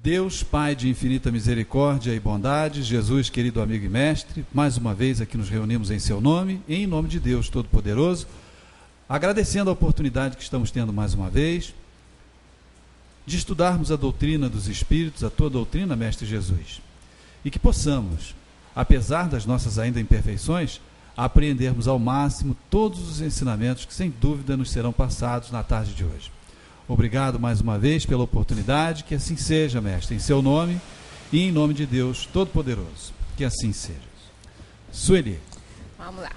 Deus, Pai de infinita misericórdia e bondade, Jesus, querido amigo e mestre, mais uma vez aqui nos reunimos em seu nome, e em nome de Deus Todo-Poderoso, agradecendo a oportunidade que estamos tendo mais uma vez, de estudarmos a doutrina dos Espíritos, a tua doutrina, Mestre Jesus, e que possamos, apesar das nossas ainda imperfeições, apreendermos ao máximo todos os ensinamentos que sem dúvida nos serão passados na tarde de hoje. Obrigado mais uma vez pela oportunidade, que assim seja, mestre, em seu nome e em nome de Deus Todo-Poderoso. Que assim seja. Sueli. Vamos lá.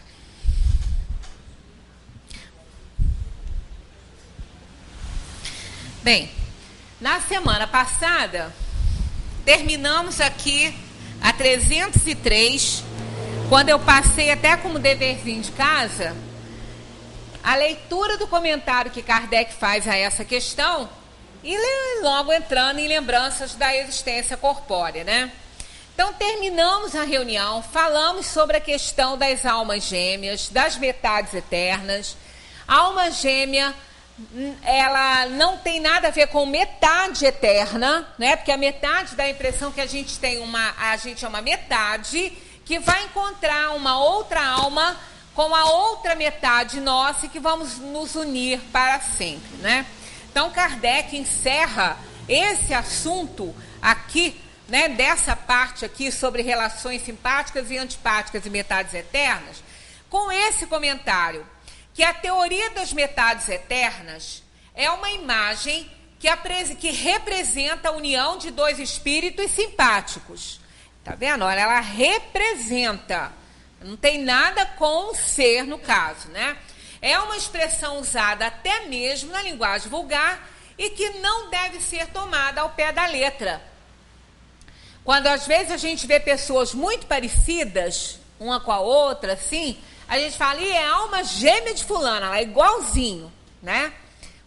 Bem, na semana passada, terminamos aqui a 303, quando eu passei até como deverzinho de casa, a leitura do comentário que Kardec faz a essa questão e logo entrando em lembranças da existência corpórea, né? Então, terminamos a reunião, falamos sobre a questão das almas gêmeas, das metades eternas. A alma gêmea, ela não tem nada a ver com metade eterna, né? Porque a metade dá a impressão que a gente tem a gente é uma metade que vai encontrar uma outra alma com a outra metade nossa e que vamos nos unir para sempre, né? Então, Kardec encerra esse assunto aqui, né, dessa parte aqui sobre relações simpáticas e antipáticas e metades eternas, com esse comentário, que a teoria das metades eternas é uma imagem que representa a união de dois espíritos simpáticos. Tá vendo? Olha, ela representa. Não tem nada com o ser, no caso, né? É uma expressão usada até mesmo na linguagem vulgar e que não deve ser tomada ao pé da letra. Quando às vezes a gente vê pessoas muito parecidas, uma com a outra, assim, a gente fala, é alma gêmea de fulana, ela é igualzinho, né?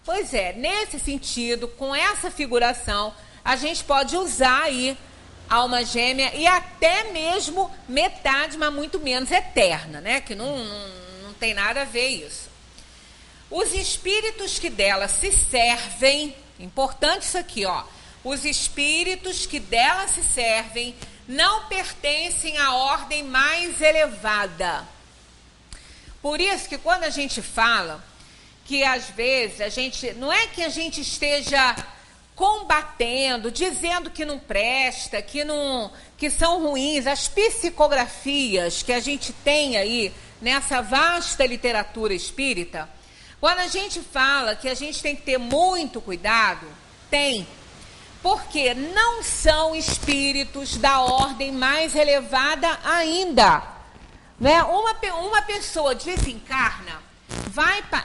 Pois é, nesse sentido, com essa figuração, a gente pode usar aí alma gêmea e até mesmo metade, mas muito menos eterna, né? Que não tem nada a ver isso. Os espíritos que dela se servem, importante isso aqui, ó. Os espíritos que dela se servem não pertencem à ordem mais elevada. Por isso que quando a gente fala que às vezes a gente, não é que a gente esteja combatendo, dizendo que não presta, que são ruins, as psicografias que a gente tem aí nessa vasta literatura espírita, quando a gente fala que a gente tem que ter muito cuidado, porque não são espíritos da ordem mais elevada ainda, né? Uma pessoa desencarna,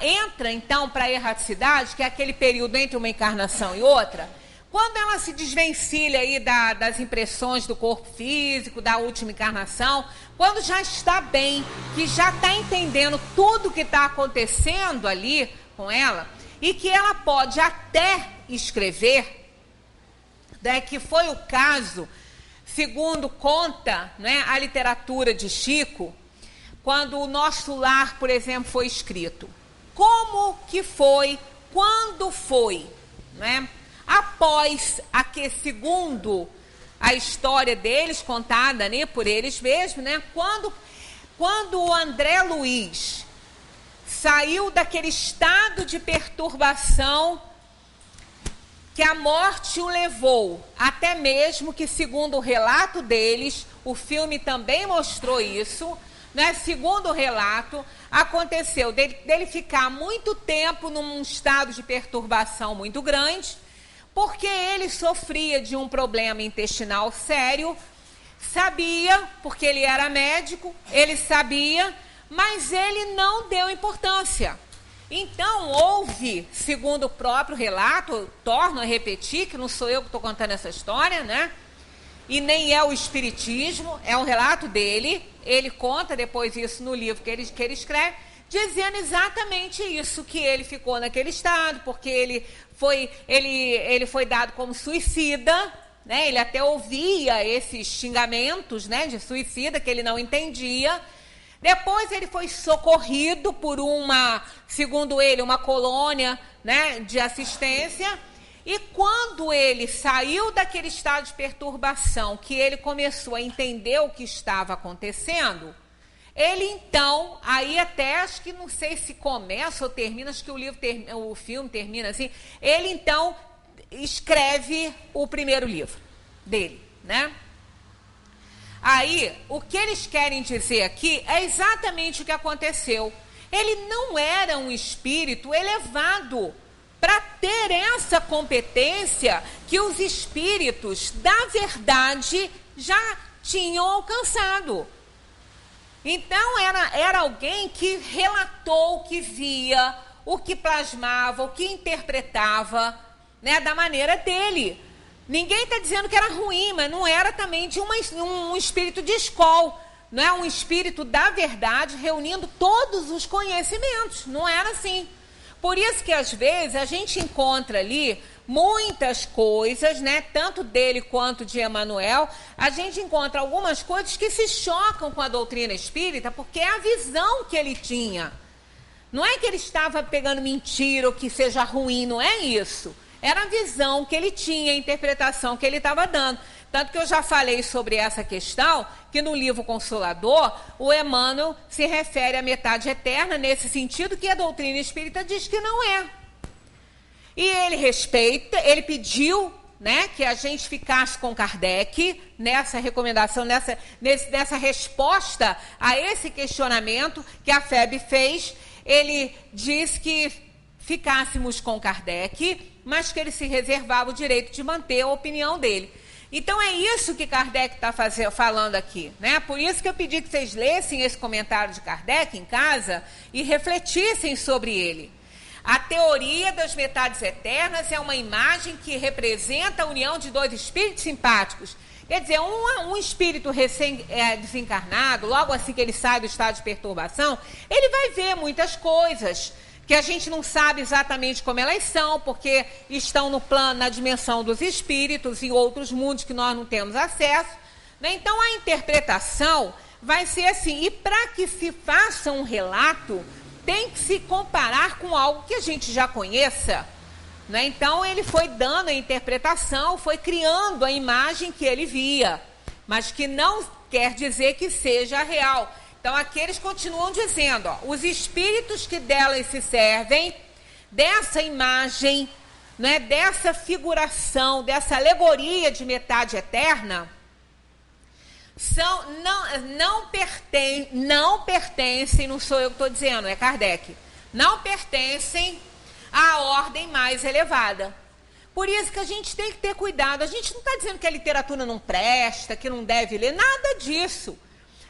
entra então para a erraticidade, que é aquele período entre uma encarnação e outra, quando ela se desvencilha aí das impressões do corpo físico, da última encarnação, quando já está bem, que já está entendendo tudo o que está acontecendo ali com ela, e que ela pode até escrever, né, que foi o caso, segundo conta, né, a literatura de Chico, quando o Nosso Lar, por exemplo, foi escrito. Como que foi, quando foi, né? Após segundo a história deles, contada, né, por eles mesmos, né? Quando o André Luiz saiu daquele estado de perturbação que a morte o levou, até mesmo que, segundo o relato deles, o filme também mostrou isso, né? Segundo o relato, aconteceu dele ficar muito tempo num estado de perturbação muito grande, porque ele sofria de um problema intestinal sério, sabia, porque ele era médico, ele sabia, mas ele não deu importância. Então, houve, segundo o próprio relato, eu torno a repetir, que não sou eu que estou contando essa história, né? E nem é o espiritismo, é um relato dele. Ele conta depois isso no livro que ele escreve, dizendo exatamente isso, que ele ficou naquele estado, porque ele foi dado como suicida, né? Ele até ouvia esses xingamentos, né, de suicida, que ele não entendia. Depois ele foi socorrido por segundo ele, uma colônia, né, de assistência. E quando ele saiu daquele estado de perturbação, que ele começou a entender o que estava acontecendo, ele então, aí até acho que não sei se começa ou termina, acho que o filme termina assim, ele então escreve o primeiro livro dele, né? Aí, o que eles querem dizer aqui é exatamente o que aconteceu. Ele não era um espírito elevado para ter essa competência que os espíritos da verdade já tinham alcançado. Então, era alguém que relatou o que via, o que plasmava, o que interpretava, né, da maneira dele. Ninguém está dizendo que era ruim, mas não era também de um espírito de escola, não é um espírito da verdade reunindo todos os conhecimentos, não era assim. Por isso que às vezes a gente encontra ali muitas coisas, né, tanto dele quanto de Emmanuel, a gente encontra algumas coisas que se chocam com a doutrina espírita, porque é a visão que ele tinha. Não é que ele estava pegando mentira ou que seja ruim, não é isso. Era a visão que ele tinha, a interpretação que ele estava dando. Tanto que eu já falei sobre essa questão, que no livro Consolador, o Emmanuel se refere à metade eterna, nesse sentido que a doutrina espírita diz que não é. E ele respeita, ele pediu, né, que a gente ficasse com Kardec nessa recomendação, nessa resposta a esse questionamento que a FEB fez. Ele diz que ficássemos com Kardec, mas que ele se reservava o direito de manter a opinião dele. Então é isso que Kardec está falando aqui, né? Por isso que eu pedi que vocês lessem esse comentário de Kardec em casa e refletissem sobre ele. A teoria das metades eternas é uma imagem que representa a união de dois espíritos simpáticos. Quer dizer, um espírito desencarnado, logo assim que ele sai do estado de perturbação, ele vai ver muitas coisas que a gente não sabe exatamente como elas são, porque estão no plano, na dimensão dos espíritos, em outros mundos que nós não temos acesso, né? Então, a interpretação vai ser assim. E para que se faça um relato, tem que se comparar com algo que a gente já conheça, né? Então, ele foi dando a interpretação, foi criando a imagem que ele via, mas que não quer dizer que seja real. Então, aqui eles continuam dizendo, ó, os espíritos que delas se servem dessa imagem, né, dessa figuração, dessa alegoria de metade eterna, não pertencem, não sou eu que estou dizendo, é Kardec, não pertencem à ordem mais elevada. Por isso que a gente tem que ter cuidado. A gente não está dizendo que a literatura não presta, que não deve ler, nada disso.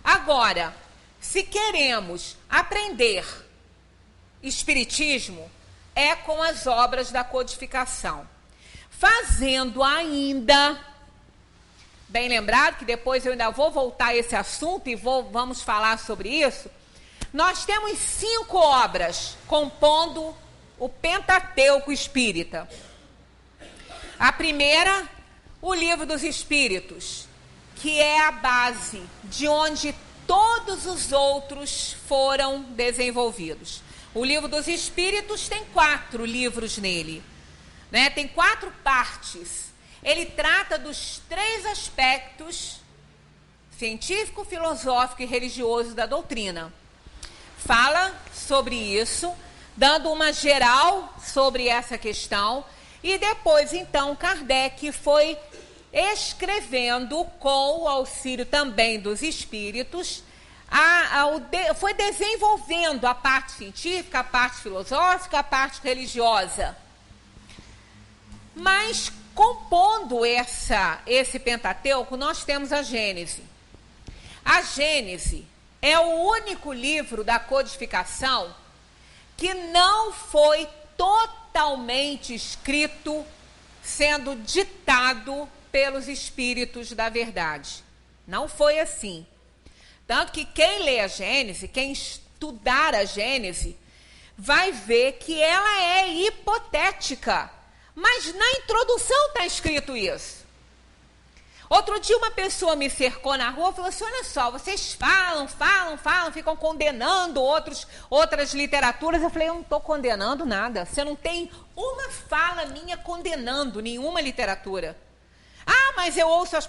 Agora, se queremos aprender espiritismo, é com as obras da codificação. Fazendo ainda, bem lembrado, que depois eu ainda vou voltar a esse assunto e vamos falar sobre isso, nós temos 5 obras compondo o Pentateuco Espírita. A primeira, o Livro dos Espíritos, que é a base de onde todos os outros foram desenvolvidos. O Livro dos Espíritos tem 4 livros nele, né? Tem 4 partes. Ele trata dos 3 aspectos científico, filosófico e religioso da doutrina. Fala sobre isso, dando uma geral sobre essa questão, e depois, então, Kardec foi escrevendo, com o auxílio também dos espíritos, foi desenvolvendo a parte científica, a parte filosófica, a parte religiosa. Mas, compondo esse Pentateuco, nós temos a Gênese. A Gênese é o único livro da codificação que não foi totalmente escrito, sendo ditado pelos espíritos da verdade. Não foi assim. Tanto que quem lê a Gênese, quem estudar a Gênese, vai ver que ela é hipotética. Mas na introdução está escrito isso. Outro dia uma pessoa me cercou na rua e falou assim, olha só, vocês falam, ficam condenando outras literaturas. Eu falei, eu não estou condenando nada. Você não tem uma fala minha condenando nenhuma literatura. Ah, mas eu ouço as...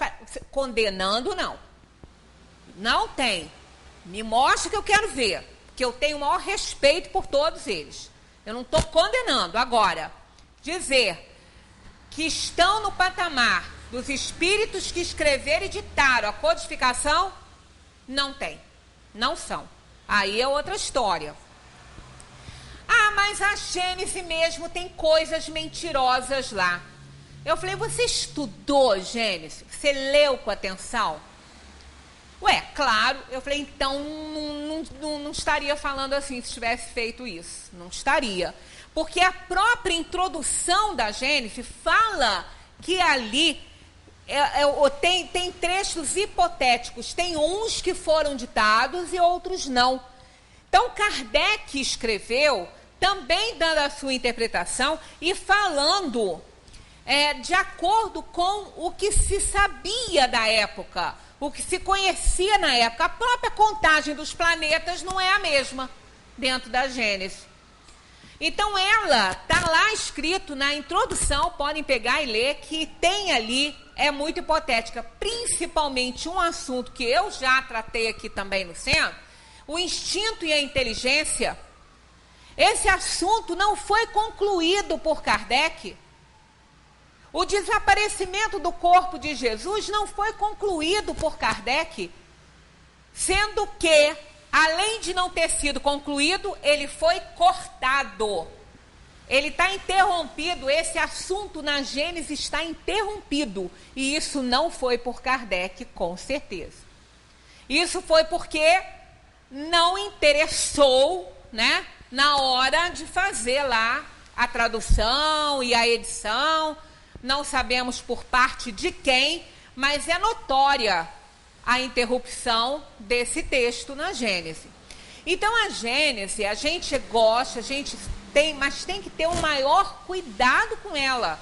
Condenando, não. Não tem. Me mostra que eu quero ver. Que eu tenho o maior respeito por todos eles. Eu não estou condenando. Agora, dizer que estão no patamar dos espíritos que escreveram e ditaram a codificação, não tem. Não são. Aí é outra história. Ah, mas a Gênese mesmo tem coisas mentirosas lá. Eu falei, você estudou Gênesis? Você leu com atenção? Ué, claro. Eu falei, então não estaria falando assim se tivesse feito isso. Não estaria. Porque a própria introdução da Gênesis fala que ali tem trechos hipotéticos. Tem uns que foram ditados e outros não. Então, Kardec escreveu, também dando a sua interpretação e falando de acordo com o que se sabia da época, o que se conhecia na época. A própria contagem dos planetas não é a mesma dentro da Gênesis. Então, ela está lá escrito na introdução, podem pegar e ler, que tem ali, é muito hipotética, principalmente um assunto que eu já tratei aqui também no centro, o instinto e a inteligência. Esse assunto não foi concluído por Kardec. O desaparecimento do corpo de Jesus não foi concluído por Kardec, sendo que, além de não ter sido concluído, ele foi cortado. Ele está interrompido, esse assunto na Gênesis está interrompido. E isso não foi por Kardec, com certeza. Isso foi porque não interessou, né, na hora de fazer lá a tradução e a edição. Não sabemos por parte de quem, mas é notória a interrupção desse texto na Gênese. Então, a Gênese, a gente gosta, mas tem que ter um maior cuidado com ela,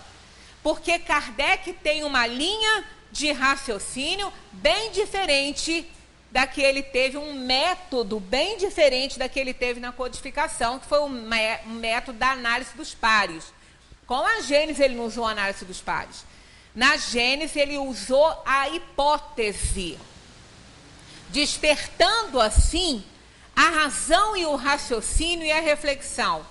porque Kardec tem uma linha de raciocínio bem diferente da que ele teve, um método bem diferente da que ele teve na codificação, que foi o método da análise dos pares. Com a Gênese, ele não usou a análise dos pares. Na Gênese, ele usou a hipótese, despertando assim a razão e o raciocínio e a reflexão.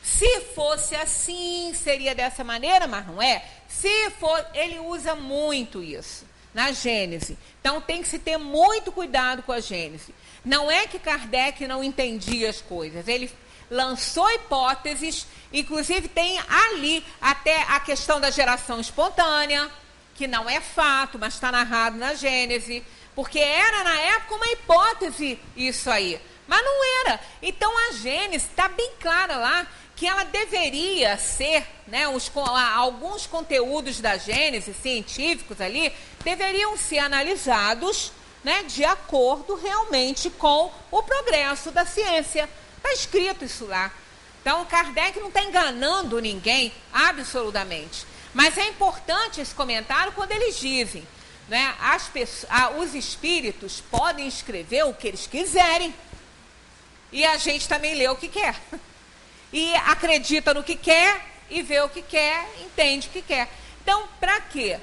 Se fosse assim, seria dessa maneira, mas não é. Se for, ele usa muito isso na Gênese. Então tem que se ter muito cuidado com a Gênese. Não é que Kardec não entendia as coisas, ele lançou hipóteses, inclusive tem ali até a questão da geração espontânea, que não é fato, mas está narrado na Gênese, porque era na época uma hipótese isso aí, mas não era. Então a Gênese está bem clara lá que ela deveria ser, né, alguns conteúdos da Gênese científicos ali deveriam ser analisados, né, de acordo realmente com o progresso da ciência. Está escrito isso lá. Então, Kardec não está enganando ninguém, absolutamente. Mas é importante esse comentário quando eles dizem, né, os espíritos podem escrever o que eles quiserem. E a gente também lê o que quer. E acredita no que quer, e vê o que quer, entende o que quer. Então, para quê?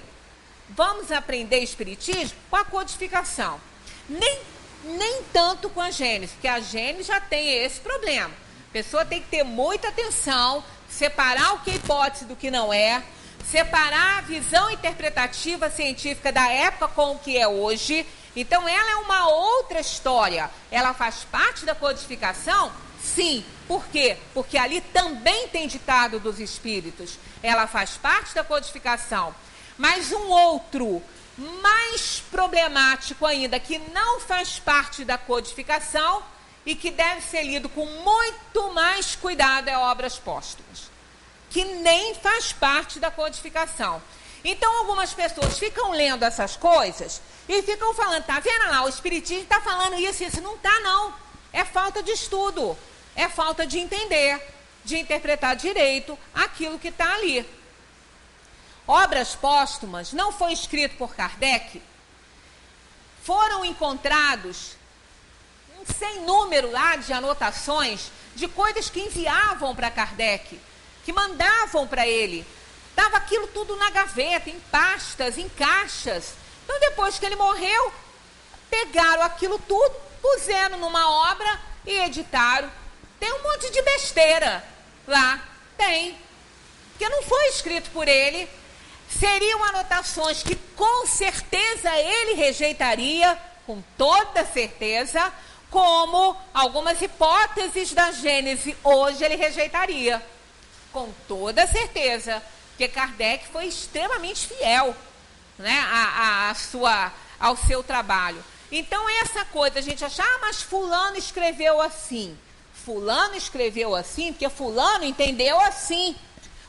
Vamos aprender espiritismo com a codificação. Nem tanto com a Gênese, porque a Gênese já tem esse problema. A pessoa tem que ter muita atenção, separar o que é hipótese do que não é, separar a visão interpretativa científica da época com o que é hoje. Então, ela é uma outra história. Ela faz parte da codificação? Sim. Por quê? Porque ali também tem ditado dos espíritos. Ela faz parte da codificação. Mas um outro, mais problemático ainda, que não faz parte da codificação e que deve ser lido com muito mais cuidado, é Obras Póstumas, que nem faz parte da codificação. Então, algumas pessoas ficam lendo essas coisas e ficam falando, tá vendo lá, o Espiritismo está falando isso e isso. Não está, não. É falta de estudo, é falta de entender, de interpretar direito aquilo que está ali. Obras póstumas não foi escrito por Kardec. Foram encontrados um sem número lá de anotações de coisas que enviavam para Kardec, que mandavam para ele. Estava aquilo tudo na gaveta, em pastas, em caixas. Então, depois que ele morreu, pegaram aquilo tudo, puseram numa obra e editaram. Tem um monte de besteira lá, tem. Porque não foi escrito por ele. Seriam anotações que com certeza ele rejeitaria, com toda certeza, como algumas hipóteses da Gênese hoje ele rejeitaria. Com toda certeza. Porque Kardec foi extremamente fiel, né, ao seu trabalho. Então, essa coisa, a gente acha, mas fulano escreveu assim. Fulano escreveu assim, porque fulano entendeu assim.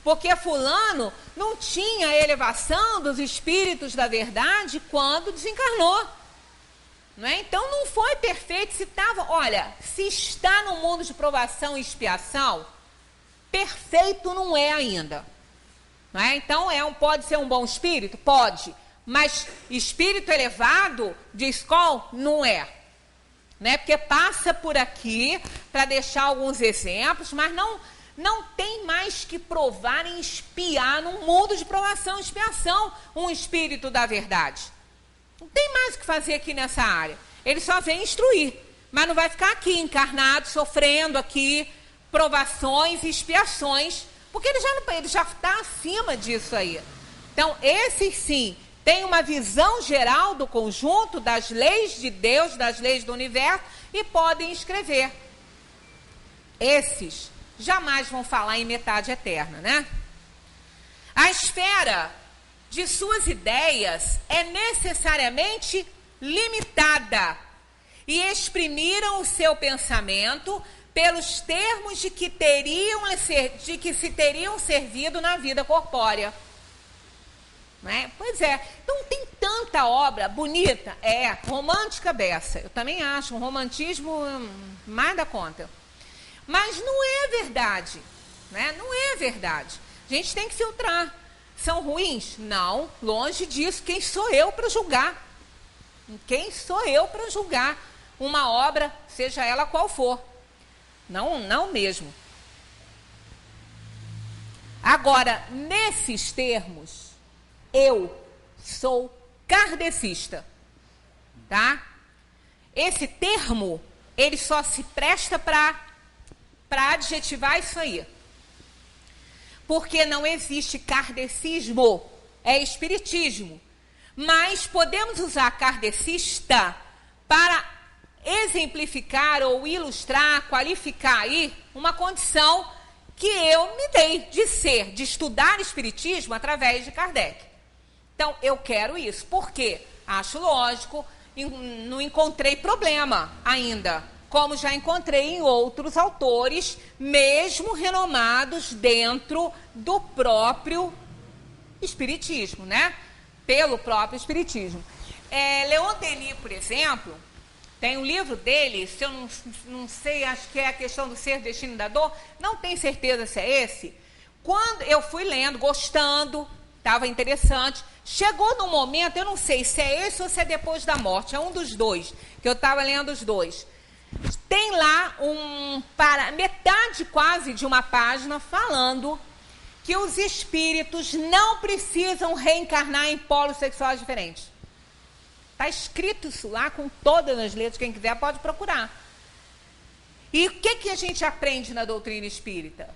Porque fulano não tinha a elevação dos espíritos da verdade quando desencarnou. Não é? Então, não foi perfeito. Se está no mundo de provação e expiação, perfeito não é ainda. Não é? Então, pode ser um bom espírito? Pode. Mas espírito elevado de escola não é. Né? Porque passa por aqui para deixar alguns exemplos, mas não tem mais que provar e espiar num mundo de provação e expiação um espírito da verdade. Não tem mais o que fazer aqui nessa área. Ele só vem instruir, mas não vai ficar aqui encarnado, sofrendo aqui provações e expiações, porque ele já está acima disso aí. Então, esses sim, tem uma visão geral do conjunto, das leis de Deus, das leis do universo, e podem escrever. Esses jamais vão falar em metade eterna, né? A esfera de suas ideias é necessariamente limitada e exprimiram o seu pensamento pelos termos de que se teriam servido na vida corpórea. Né? Pois é, então tem tanta obra bonita, romântica beça. Eu também acho um romantismo mais da conta. Mas não é verdade, né? Não é verdade. A gente tem que filtrar. São ruins? Não, longe disso. Quem sou eu para julgar? Quem sou eu para julgar uma obra, seja ela qual for? Não mesmo. Agora, nesses termos, eu sou kardecista, tá? Esse termo, ele só se presta para adjetivar isso aí. Porque não existe kardecismo, é espiritismo. Mas podemos usar kardecista para exemplificar ou ilustrar, qualificar aí uma condição que eu me dei de estudar espiritismo através de Kardec. Então, eu quero isso. Por quê? Acho lógico, não encontrei problema ainda, como já encontrei em outros autores, mesmo renomados dentro do próprio espiritismo, né? Pelo próprio espiritismo. Leon Denis, por exemplo, tem um livro dele, se eu não sei, acho que é a questão do ser, destino da dor, não tenho certeza se é esse. Quando eu fui lendo, gostando, estava interessante, chegou num momento, eu não sei se é esse ou se é depois da morte, é um dos dois, que eu estava lendo os dois. Tem lá metade quase de uma página falando que os espíritos não precisam reencarnar em polos sexuais diferentes. Está escrito isso lá com todas as letras, quem quiser pode procurar. E o que a gente aprende na doutrina espírita?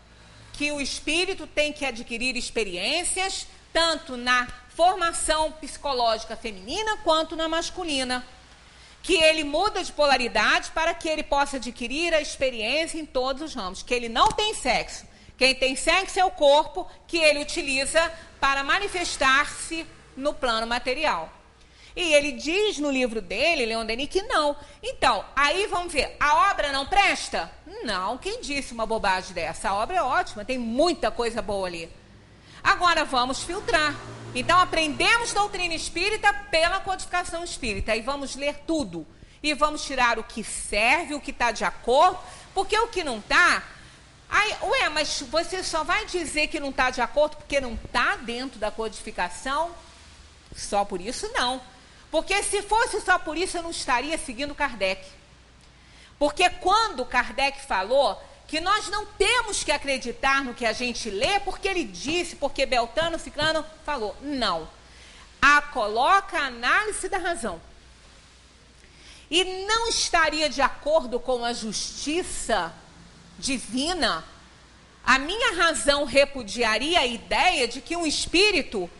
Que o espírito tem que adquirir experiências, tanto na formação psicológica feminina quanto na masculina. Que ele muda de polaridade para que ele possa adquirir a experiência em todos os ramos. Que ele não tem sexo. Quem tem sexo é o corpo que ele utiliza para manifestar-se no plano material. E ele diz no livro dele, Leon Denis, que não. Então, aí vamos ver, a obra não presta? Não, quem disse uma bobagem dessa? A obra é ótima, tem muita coisa boa ali. Agora vamos filtrar. Então, aprendemos doutrina espírita pela codificação espírita. E vamos ler tudo. E vamos tirar o que serve, o que está de acordo, porque o que não está, Aí, mas você só vai dizer que não está de acordo porque não está dentro da codificação? Só por isso não. Porque se fosse só por isso eu não estaria seguindo Kardec. Porque quando Kardec falou que nós não temos que acreditar no que a gente lê, porque ele disse, porque Beltrano, Ciclano falou. Não. Coloca a análise da razão. E não estaria de acordo com a justiça divina, a minha razão repudiaria a ideia de que um espírito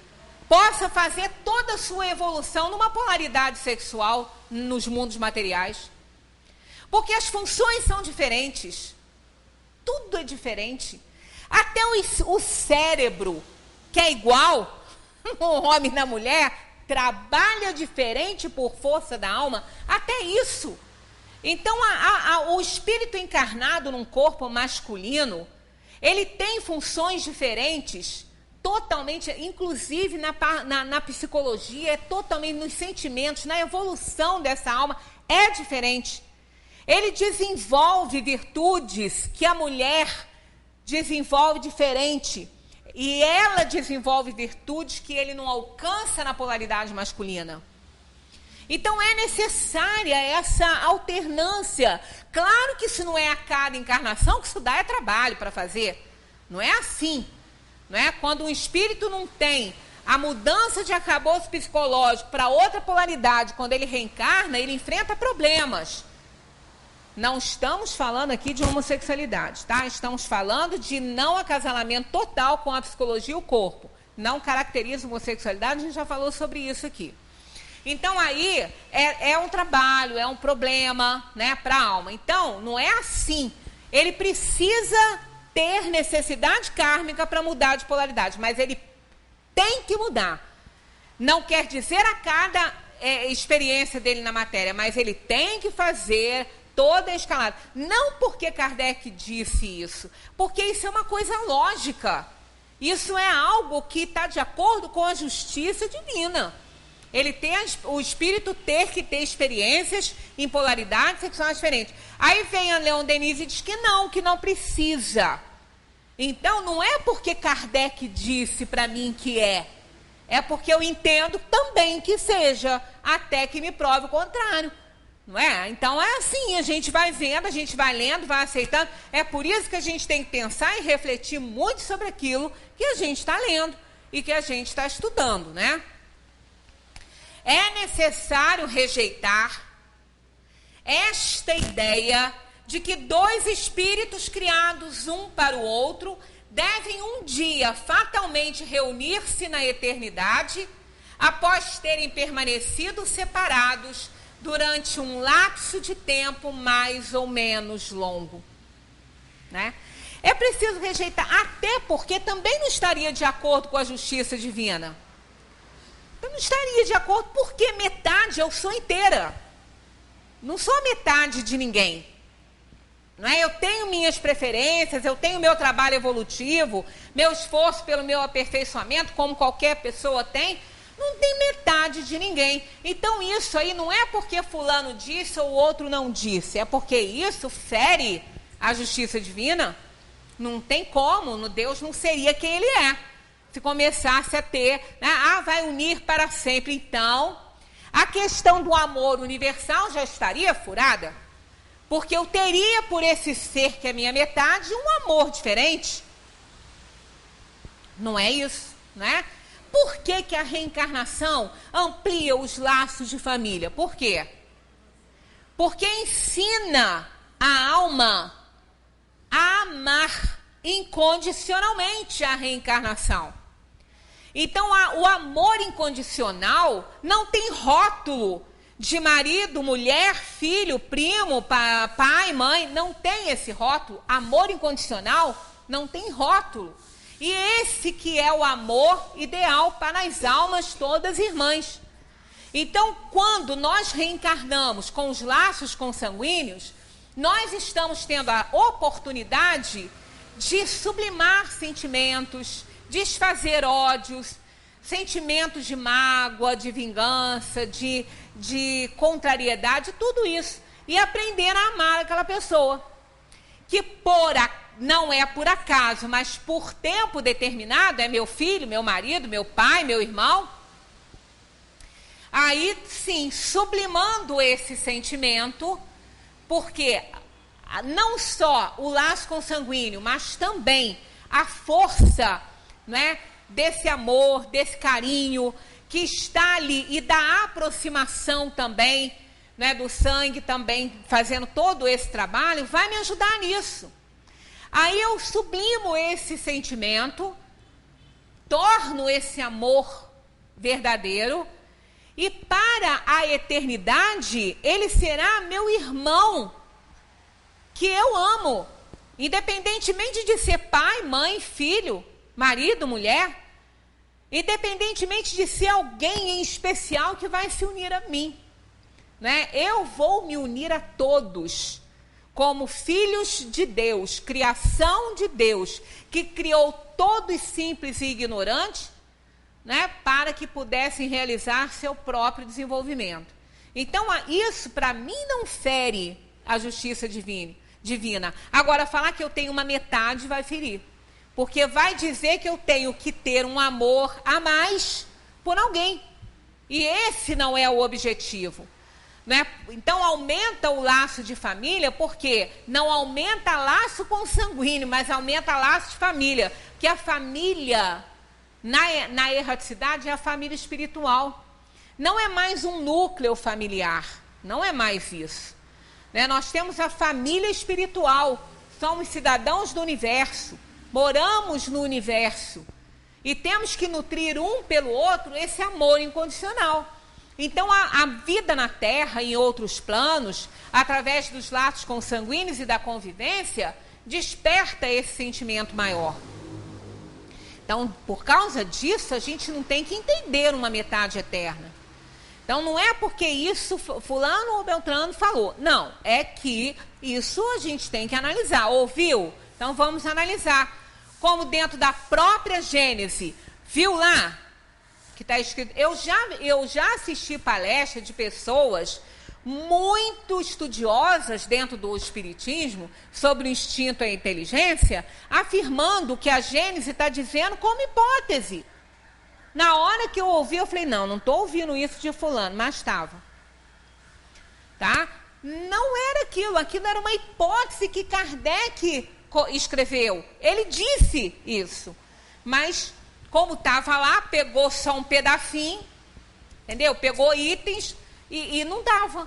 possa fazer toda a sua evolução numa polaridade sexual nos mundos materiais. Porque as funções são diferentes. Tudo é diferente. Até o cérebro, que é igual no homem e na mulher, trabalha diferente por força da alma. Até isso. Então, o espírito encarnado num corpo masculino, ele tem funções diferentes, totalmente, inclusive na psicologia, é totalmente nos sentimentos, na evolução dessa alma, é diferente. Ele desenvolve virtudes que a mulher desenvolve diferente. E ela desenvolve virtudes que ele não alcança na polaridade masculina. Então é necessária essa alternância. Claro que isso não é a cada encarnação, que isso dá trabalho para fazer. Não é assim. Não é? Quando um espírito não tem a mudança de arcabouço psicológico para outra polaridade, quando ele reencarna, ele enfrenta problemas. Não estamos falando aqui de homossexualidade, tá? Estamos falando de não acasalamento total com a psicologia e o corpo. Não caracteriza homossexualidade, a gente já falou sobre isso aqui. Então, aí, é um trabalho, é um problema, né, para a alma. Então, não é assim. Ele precisa ter necessidade kármica para mudar de polaridade, mas ele tem que mudar. Não quer dizer a cada experiência dele na matéria, mas ele tem que fazer toda a escalada. Não porque Kardec disse isso, porque isso é uma coisa lógica. Isso é algo que está de acordo com a justiça divina. Ele tem o espírito ter que ter experiências em polaridades sexuais diferentes. Aí vem a Leon Denis e diz que não precisa. Então, não é porque Kardec disse para mim que é porque eu entendo também que seja, até que me prove o contrário. Não é? Então é assim, a gente vai vendo, a gente vai lendo, vai aceitando. É por isso que a gente tem que pensar e refletir muito sobre aquilo que a gente está lendo e que a gente está estudando, né? É necessário rejeitar esta ideia de que dois espíritos criados um para o outro devem um dia fatalmente reunir-se na eternidade após terem permanecido separados durante um lapso de tempo mais ou menos longo, né? É preciso rejeitar, até porque também não estaria de acordo com a justiça divina. Eu não estaria de acordo, porque metade eu sou inteira. Não sou metade de ninguém. Não é? Eu tenho minhas preferências, eu tenho meu trabalho evolutivo, meu esforço pelo meu aperfeiçoamento, como qualquer pessoa tem. Não tem metade de ninguém. Então isso aí não é porque fulano disse ou o outro não disse. É porque isso fere a justiça divina. Não tem como. Deus não seria quem ele é. Se começasse a ter, né? Vai unir para sempre. Então, a questão do amor universal já estaria furada. Porque eu teria por esse ser que é minha metade um amor diferente. Não é isso, né? Por que a reencarnação amplia os laços de família? Por quê? Porque ensina a alma a amar incondicionalmente a reencarnação. Então, o amor incondicional não tem rótulo de marido, mulher, filho, primo, pai, mãe. Não tem esse rótulo. Amor incondicional não tem rótulo. E esse que é o amor ideal para as almas todas irmãs. Então, quando nós reencarnamos com os laços consanguíneos, nós estamos tendo a oportunidade de sublimar sentimentos, desfazer ódios, sentimentos de mágoa, de vingança, de contrariedade, tudo isso. E aprender a amar aquela pessoa. Que por não é por acaso, mas por tempo determinado, é meu filho, meu marido, meu pai, meu irmão. Aí, sim, sublimando esse sentimento, porque não só o laço consanguíneo, mas também a força, né, desse amor, desse carinho que está ali e da aproximação também, né, do sangue também fazendo todo esse trabalho, vai me ajudar nisso. Aí eu sublimo esse sentimento, torno esse amor verdadeiro, e para a eternidade ele será meu irmão, que eu amo, independentemente de ser pai, mãe, filho, marido, mulher, independentemente de ser alguém em especial que vai se unir a mim, né? Eu vou me unir a todos como filhos de Deus, criação de Deus, que criou todos simples e ignorantes, né, para que pudessem realizar seu próprio desenvolvimento. Então, isso para mim não fere a justiça divina. Agora, falar que eu tenho uma metade vai ferir, porque vai dizer que eu tenho que ter um amor a mais por alguém, e esse não é o objetivo, né? Então aumenta o laço de família, porque não aumenta laço consanguíneo, mas aumenta laço de família, que a família na erraticidade é a família espiritual, não é mais um núcleo familiar, não é mais isso, né? Nós temos a família espiritual, somos cidadãos do universo, moramos no universo e temos que nutrir um pelo outro esse amor incondicional. Então a vida na Terra, em outros planos, através dos laços consanguíneos e da convivência, desperta esse sentimento maior. Então, por causa disso, a gente não tem que entender uma metade eterna. Então, não é porque isso fulano ou beltrano falou. Não, é que isso a gente tem que analisar. Ouviu? Então, vamos analisar. Como dentro da própria Gênese, viu lá que está escrito... Eu já assisti palestra de pessoas muito estudiosas dentro do espiritismo sobre o instinto e a inteligência, afirmando que a Gênese está dizendo como hipótese. Na hora que eu ouvi, eu falei, não estou ouvindo isso de fulano, mas estava. Tá? Não era aquilo era uma hipótese que Kardec escreveu. Ele disse isso, mas como estava lá, pegou só um pedacinho, entendeu? Pegou itens e não dava,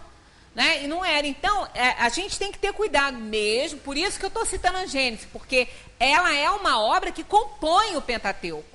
né? E não era. Então, a gente tem que ter cuidado mesmo, por isso que eu estou citando a Gênese, porque ela é uma obra que compõe o Pentateuco.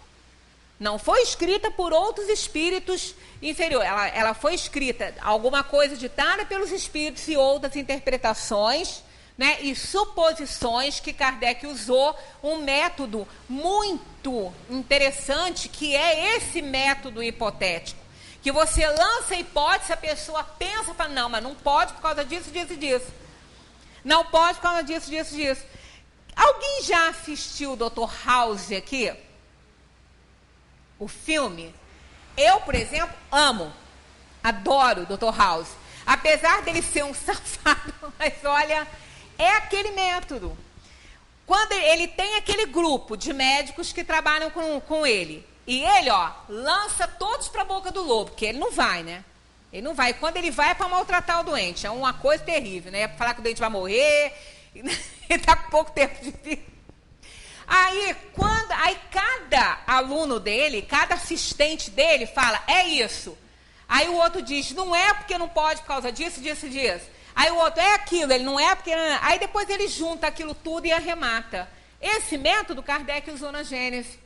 Não foi escrita por outros espíritos inferiores. Ela foi escrita, alguma coisa ditada pelos espíritos e outras interpretações, né, e suposições que Kardec usou, um método muito interessante, que é esse método hipotético. Que você lança a hipótese, a pessoa pensa, fala, não, mas não pode por causa disso, disso e disso. Não pode por causa disso, disso e disso. Alguém já assistiu o Dr. House aqui? O filme? Eu, por exemplo, adoro o Dr. House. Apesar dele ser um safado, mas olha, é aquele método. Quando ele tem aquele grupo de médicos que trabalham com ele, e ele, lança todos para a boca do lobo, porque ele não vai, né? Ele não vai. Quando ele vai, é para maltratar o doente. É uma coisa terrível, né? É para falar que o doente vai morrer, e está com pouco tempo de vida. Aí cada aluno dele, cada assistente dele fala, é isso. Aí o outro diz, não é porque não pode por causa disso, disso e disso. Aí o outro, é aquilo, ele não é porque... Aí depois ele junta aquilo tudo e arremata. Esse método Kardec usou na Gênese.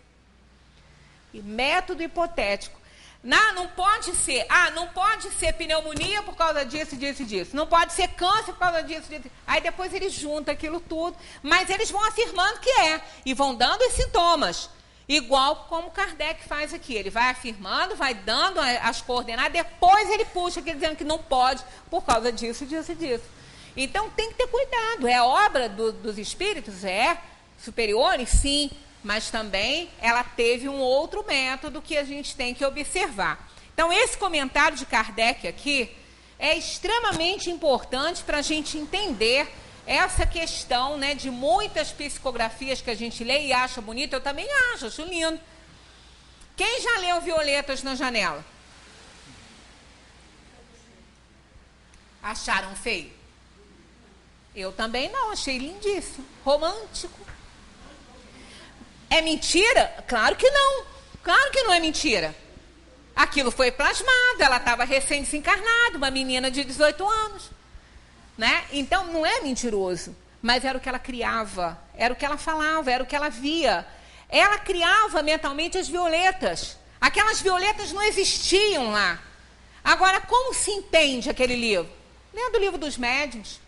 E método hipotético. Não pode ser, não pode ser pneumonia por causa disso, disso e disso. Não pode ser câncer por causa disso, disso. Aí depois ele junta aquilo tudo, mas eles vão afirmando que é, e vão dando os sintomas. Igual como Kardec faz aqui. Ele vai afirmando, vai dando as coordenadas, depois ele puxa aqui dizendo que não pode por causa disso, disso e disso. Então tem que ter cuidado. É obra dos espíritos? Superiores? Sim. Mas também ela teve um outro método que a gente tem que observar. Então, esse comentário de Kardec aqui é extremamente importante para a gente entender essa questão, né, de muitas psicografias que a gente lê e acha bonito, eu também acho lindo. Quem já leu Violetas na Janela? Acharam feio? Eu também não, achei lindíssimo. Romântico. É mentira? Claro que não. Claro que não é mentira. Aquilo foi plasmado, ela estava recém-desencarnada, uma menina de 18 anos. Né? Então, não é mentiroso, mas era o que ela criava, era o que ela falava, era o que ela via. Ela criava mentalmente as violetas. Aquelas violetas não existiam lá. Agora, como se entende aquele livro? Lendo o livro dos médiuns.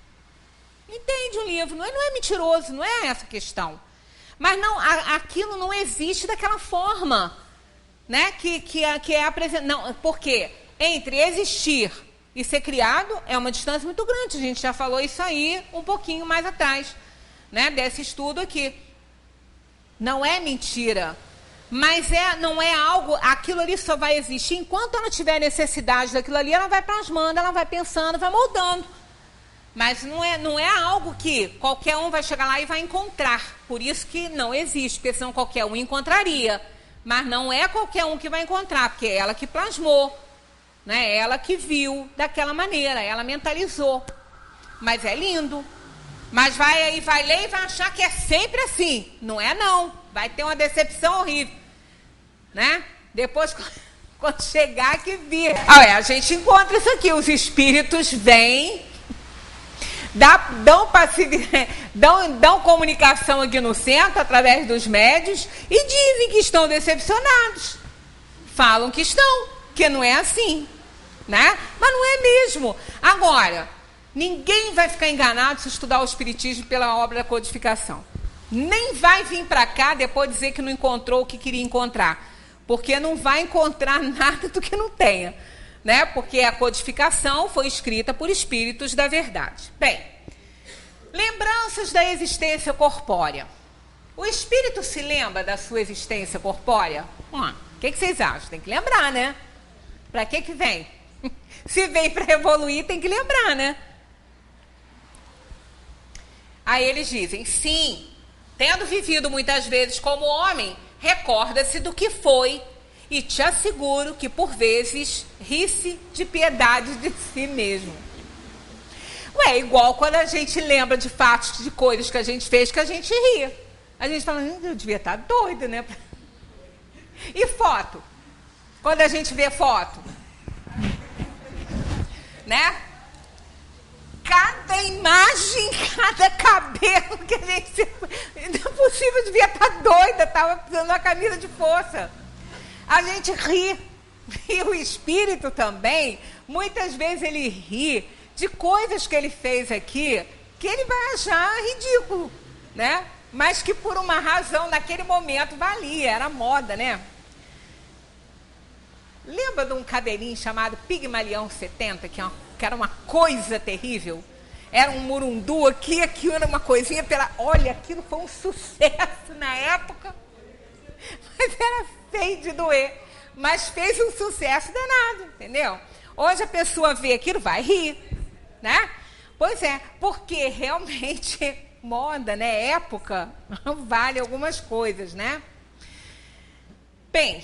Entende o livro, não é mentiroso, não é essa questão. Mas não, aquilo não existe daquela forma, né? Que é apresentado. Porque entre existir e ser criado é uma distância muito grande. A gente já falou isso aí um pouquinho mais atrás, né? Desse estudo aqui. Não é mentira, mas não é algo. Aquilo ali só vai existir enquanto ela tiver necessidade daquilo ali. Ela vai plasmando, ela vai pensando, vai moldando. Mas não é algo que qualquer um vai chegar lá e vai encontrar. Por isso que não existe, porque senão qualquer um encontraria. Mas não é qualquer um que vai encontrar, porque é ela que plasmou, né? Ela que viu daquela maneira, ela mentalizou. Mas é lindo. Mas vai ler e vai achar que é sempre assim. Não é não. Vai ter uma decepção horrível, né? Depois, quando chegar que vir. A gente encontra isso aqui. Os espíritos vêm, dão comunicação aqui no centro, através dos médiuns, e dizem que estão decepcionados. Falam que estão, que não é assim, né? Mas não é mesmo. Agora, ninguém vai ficar enganado se estudar o Espiritismo pela obra da codificação. Nem vai vir para cá depois dizer que não encontrou o que queria encontrar. Porque não vai encontrar nada do que não tenha. Né? Porque a codificação foi escrita por espíritos da verdade. Bem, lembranças da existência corpórea. O espírito se lembra da sua existência corpórea? O que vocês acham? Tem que lembrar, né? Para que vem? Se vem para evoluir, tem que lembrar, né? Aí eles dizem, sim, tendo vivido muitas vezes como homem, recorda-se do que foi. E te asseguro que, por vezes, ri-se de piedade de si mesmo. Ué, igual quando a gente lembra de fatos, de coisas que a gente fez, que a gente ri. A gente fala, eu devia estar doida, né? E foto? Quando a gente vê foto? Né? Cada imagem, cada cabelo que a gente... Não é possível, eu devia estar doida, estava precisando de uma camisa de força. A gente ri, e o espírito também, muitas vezes ele ri de coisas que ele fez aqui, que ele vai achar ridículo, né? Mas que por uma razão, naquele momento, valia, era moda, né? Lembra de um cabelinho chamado Pigmalião 70, que era uma coisa terrível? Era um murundu aqui, aquilo era uma coisinha Olha, aquilo foi um sucesso na época, mas era feio de doer, mas fez um sucesso danado, entendeu? Hoje a pessoa vê aquilo, vai rir, né? Pois é, porque realmente moda, né? Época vale algumas coisas, né? Bem,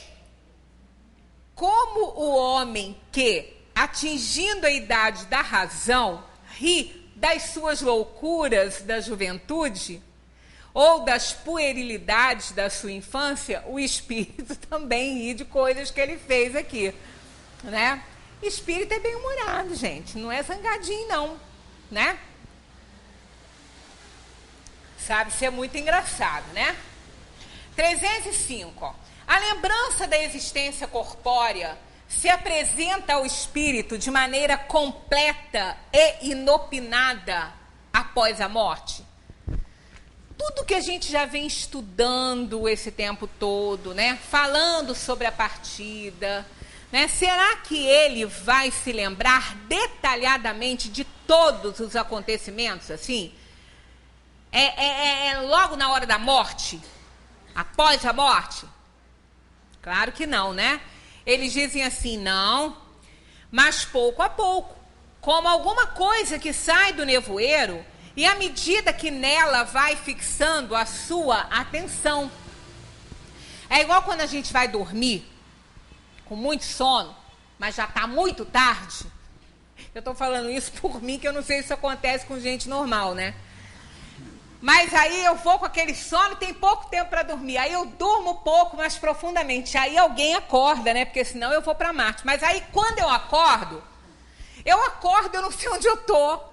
como o homem que, atingindo a idade da razão, ri das suas loucuras da juventude, ou das puerilidades da sua infância, o espírito também ri de coisas que ele fez aqui, né? Espírito é bem-humorado, gente, não é zangadinho, não, né? Sabe ser muito engraçado, né? 305, ó. A lembrança da existência corpórea se apresenta ao espírito de maneira completa e inopinada após a morte. Tudo que a gente já vem estudando esse tempo todo, né? Falando sobre a partida, né? Será que ele vai se lembrar detalhadamente de todos os acontecimentos, assim? Logo na hora da morte? Após a morte? Claro que não, né? Eles dizem assim, não, mas pouco a pouco, como alguma coisa que sai do nevoeiro E à medida que nela vai fixando a sua atenção. É igual quando a gente vai dormir com muito sono, mas já está muito tarde. Eu estou falando isso por mim, que eu não sei se isso acontece com gente normal, né? Mas aí eu vou com aquele sono, tem pouco tempo para dormir. Aí eu durmo pouco, mais profundamente. Aí alguém acorda, né? Porque senão eu vou para Marte. Mas aí quando eu acordo, eu não sei onde eu estou.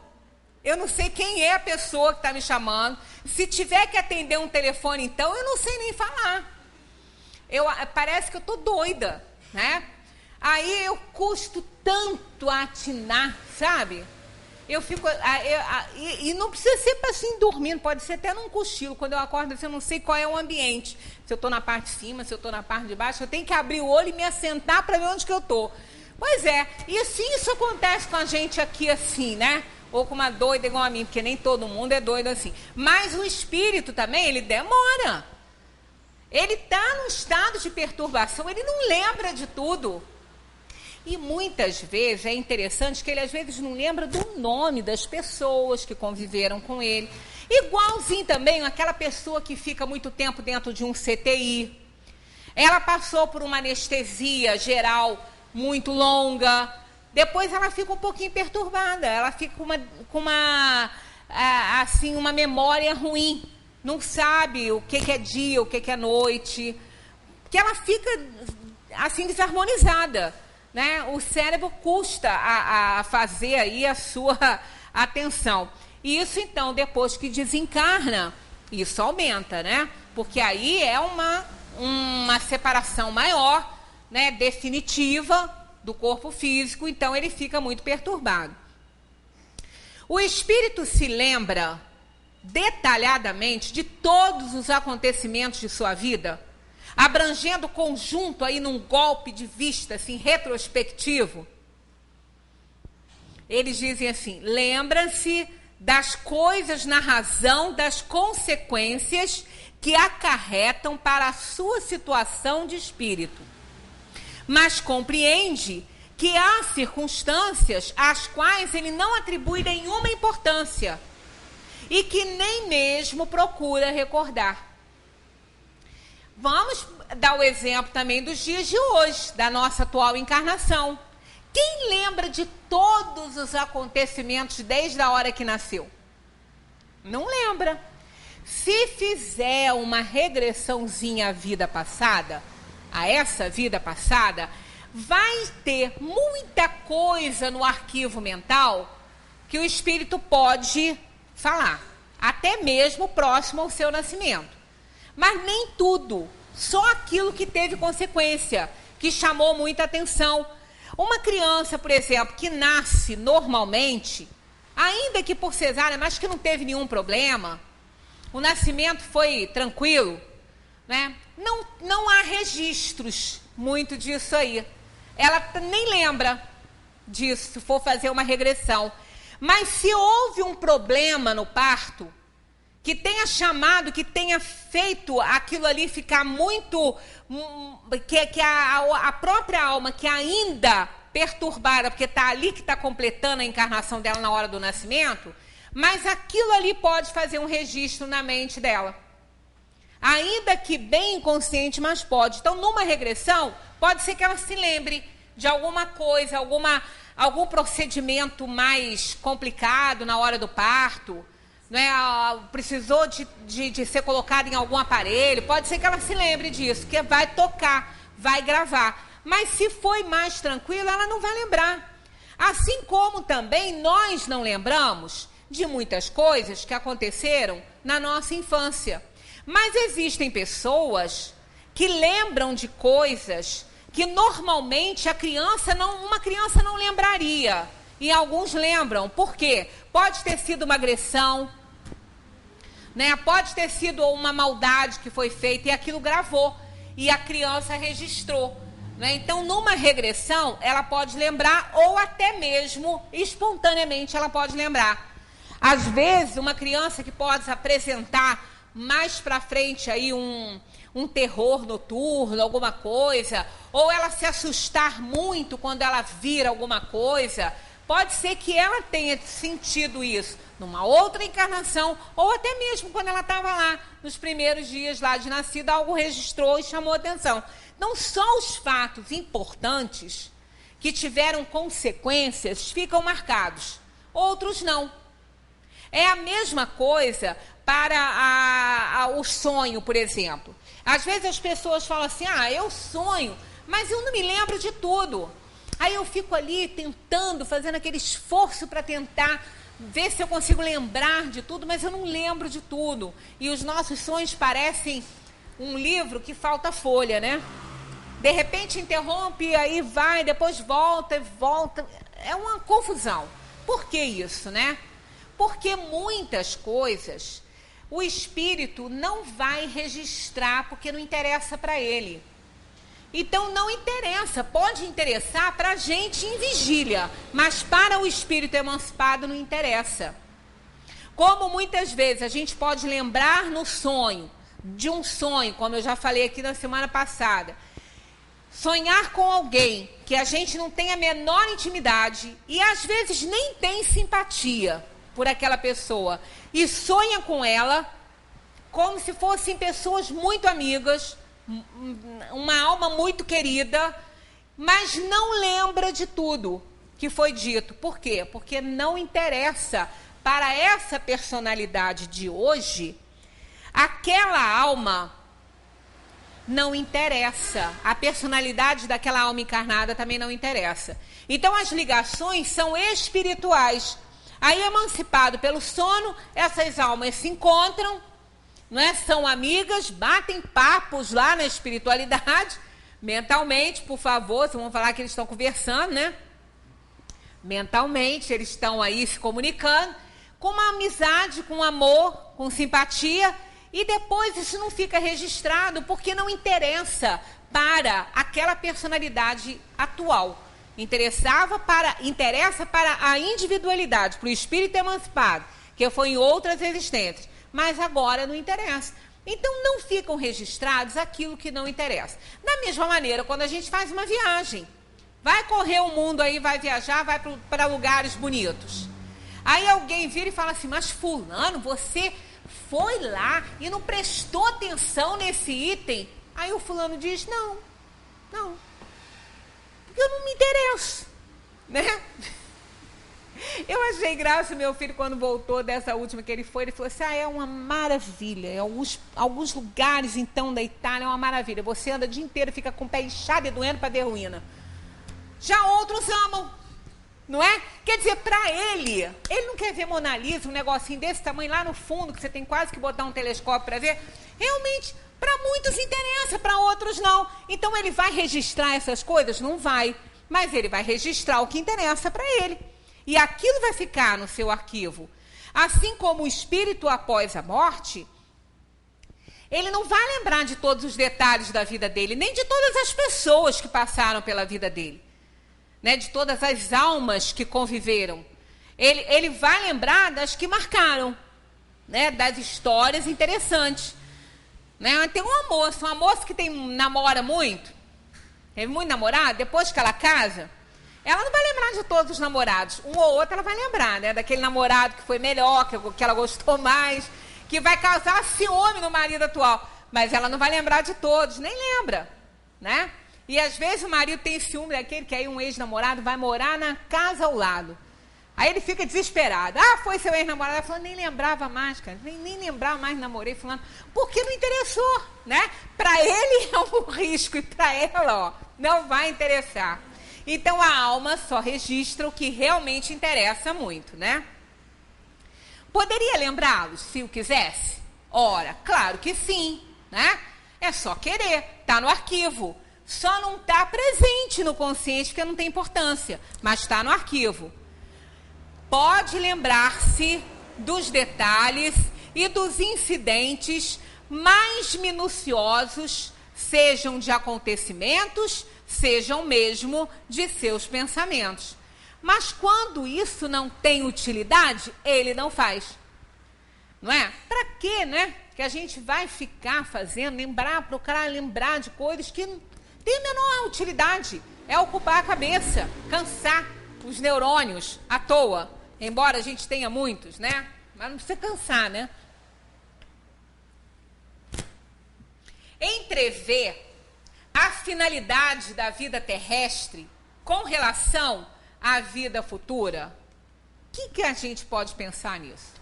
Eu não sei quem é a pessoa que está me chamando. Se tiver que atender um telefone, então, eu não sei nem falar. Parece que eu estou doida, né? Aí eu custo tanto a atinar, sabe? Eu fico... E não precisa ser assim dormindo, pode ser até num cochilo. Quando eu acordo, assim, eu não sei qual é o ambiente. Se eu estou na parte de cima, se eu estou na parte de baixo, eu tenho que abrir o olho e me assentar para ver onde que eu estou. Pois é, e assim isso acontece com a gente aqui assim, né? Ou com uma doida igual a mim, porque nem todo mundo é doido assim. Mas o espírito também, ele demora. Ele está num estado de perturbação, ele não lembra de tudo. E muitas vezes é interessante que ele às vezes não lembra do nome das pessoas que conviveram com ele. Igualzinho também aquela pessoa que fica muito tempo dentro de um CTI. Ela passou por uma anestesia geral muito longa. Depois ela fica um pouquinho perturbada. Ela fica com uma memória ruim. Não sabe o que é dia, o que é noite. Porque ela fica assim desarmonizada. Né? O cérebro custa a fazer aí a sua atenção. E isso, então, depois que desencarna, isso aumenta, né? Porque aí é uma separação maior, né? Definitiva do corpo físico, então ele fica muito perturbado. O espírito se lembra detalhadamente de todos os acontecimentos de sua vida, abrangendo o conjunto aí num golpe de vista assim retrospectivo. Eles dizem assim: lembra-se das coisas na razão das consequências que acarretam para a sua situação de espírito, mas compreende que há circunstâncias às quais ele não atribui nenhuma importância e que nem mesmo procura recordar. Vamos dar o exemplo também dos dias de hoje, da nossa atual encarnação. Quem lembra de todos os acontecimentos desde a hora que nasceu? Não lembra. Se fizer uma regressãozinha à vida passada, a essa vida passada, vai ter muita coisa no arquivo mental que o espírito pode falar, até mesmo próximo ao seu nascimento. Mas nem tudo, só aquilo que teve consequência, que chamou muita atenção. Uma criança, por exemplo, que nasce normalmente, ainda que por cesárea, mas que não teve nenhum problema, o nascimento foi tranquilo, né? Não há registros muito disso aí. Ela nem lembra disso, se for fazer uma regressão. Mas se houve um problema no parto, que tenha chamado, que tenha feito aquilo ali ficar muito... que a própria alma, que ainda perturbada, porque está ali que está completando a encarnação dela na hora do nascimento, mas aquilo ali pode fazer um registro na mente dela. Ainda que bem inconsciente, mas pode. Então, numa regressão, pode ser que ela se lembre de alguma coisa, algum procedimento mais complicado na hora do parto, né? Precisou de ser colocado em algum aparelho, pode ser que ela se lembre disso, que vai tocar, vai gravar. Mas se foi mais tranquilo, ela não vai lembrar. Assim como também nós não lembramos de muitas coisas que aconteceram na nossa infância. Mas existem pessoas que lembram de coisas que normalmente uma criança não lembraria. E alguns lembram. Por quê? Pode ter sido uma agressão, né? Pode ter sido uma maldade que foi feita e aquilo gravou. E a criança registrou, né? Então, numa regressão, ela pode lembrar ou até mesmo espontaneamente ela pode lembrar. Às vezes, uma criança que pode apresentar mais para frente aí um terror noturno, alguma coisa, ou ela se assustar muito quando ela vira alguma coisa, Pode ser que ela tenha sentido isso numa outra encarnação, ou até mesmo quando ela estava lá, nos primeiros dias lá de nascida, algo registrou e chamou atenção. Não só os fatos importantes que tiveram consequências ficam marcados, outros não. É a mesma coisa para o sonho, por exemplo. Às vezes as pessoas falam assim, eu sonho, mas eu não me lembro de tudo. Aí eu fico ali tentando, fazendo aquele esforço para tentar ver se eu consigo lembrar de tudo, mas eu não lembro de tudo. E os nossos sonhos parecem um livro que falta folha, né? De repente interrompe, aí vai, depois volta. É uma confusão. Por que isso, né? Porque muitas coisas o espírito não vai registrar porque não interessa para ele. Então não interessa, pode interessar para a gente em vigília, mas para o espírito emancipado não interessa. Como muitas vezes a gente pode lembrar no sonho, de um sonho, como eu já falei aqui na semana passada, sonhar com alguém que a gente não tem a menor intimidade e às vezes nem tem simpatia por aquela pessoa e sonha com ela como se fossem pessoas muito amigas, uma alma muito querida, mas não lembra de tudo que foi dito. Por quê? Porque não interessa para essa personalidade de hoje, aquela alma não interessa. A personalidade daquela alma encarnada também não interessa. Então as ligações são espirituais. Aí, emancipado pelo sono, essas almas se encontram, não é? São amigas, batem papos lá na espiritualidade, mentalmente, por favor, vocês vão falar que eles estão conversando, né? Mentalmente, eles estão aí se comunicando, com uma amizade, com amor, com simpatia, e depois isso não fica registrado, porque não interessa para aquela personalidade atual. Interessa para a individualidade, para o espírito emancipado, que foi em outras existências. Mas agora não interessa. Então, não ficam registrados aquilo que não interessa. Da mesma maneira, quando a gente faz uma viagem, vai correr o mundo aí, vai viajar, vai para lugares bonitos. Aí alguém vira e fala assim, mas fulano, você foi lá e não prestou atenção nesse item? Aí o fulano diz, não, porque eu não me interesso, né? Eu achei graça, meu filho, quando voltou dessa última que ele falou assim, é uma maravilha, alguns lugares, então, da Itália é uma maravilha, você anda o dia inteiro, fica com o pé inchado e doendo para ver ruína. Já outros amam, não é? Quer dizer, para ele não quer ver Mona Lisa, um negocinho desse tamanho lá no fundo, que você tem quase que botar um telescópio para ver. Realmente, para muitos interessa, para outros não. Então, ele vai registrar essas coisas? Não vai, mas ele vai registrar o que interessa para ele. E aquilo vai ficar no seu arquivo. Assim como o espírito após a morte, ele não vai lembrar de todos os detalhes da vida dele, nem de todas as pessoas que passaram pela vida dele, né? De todas as almas que conviveram. Ele vai lembrar das que marcaram, né? Das histórias interessantes. Né? Tem uma moça que namora muito, teve muito namorado, depois que ela casa, ela não vai lembrar de todos os namorados. Um ou outro ela vai lembrar, né? Daquele namorado que foi melhor, que ela gostou mais, que vai causar ciúme no marido atual. Mas ela não vai lembrar de todos, nem lembra, né? E às vezes o marido tem ciúme daquele que aí um ex-namorado vai morar na casa ao lado. Aí ele fica desesperado. Foi seu ex-namorado. Ela falou, nem lembrava mais, cara. Nem lembrava mais, namorei fulano. Porque não interessou, né? Para ele é um risco e para ela, não vai interessar. Então, a alma só registra o que realmente interessa muito, né? Poderia lembrá-los, se o quisesse? Ora, claro que sim, né? É só querer, está no arquivo. Só não está presente no consciente, porque não tem importância, mas está no arquivo. Pode lembrar-se dos detalhes e dos incidentes mais minuciosos, sejam de acontecimentos, sejam mesmo de seus pensamentos. Mas quando isso não tem utilidade, ele não faz. Não é? Para quê, né? Que a gente vai ficar fazendo, procurar lembrar de coisas que não tem a menor utilidade. É ocupar a cabeça, cansar, os neurônios à toa, embora a gente tenha muitos, né? Mas não precisa cansar, né? Entrever a finalidade da vida terrestre com relação à vida futura. O que a gente pode pensar nisso?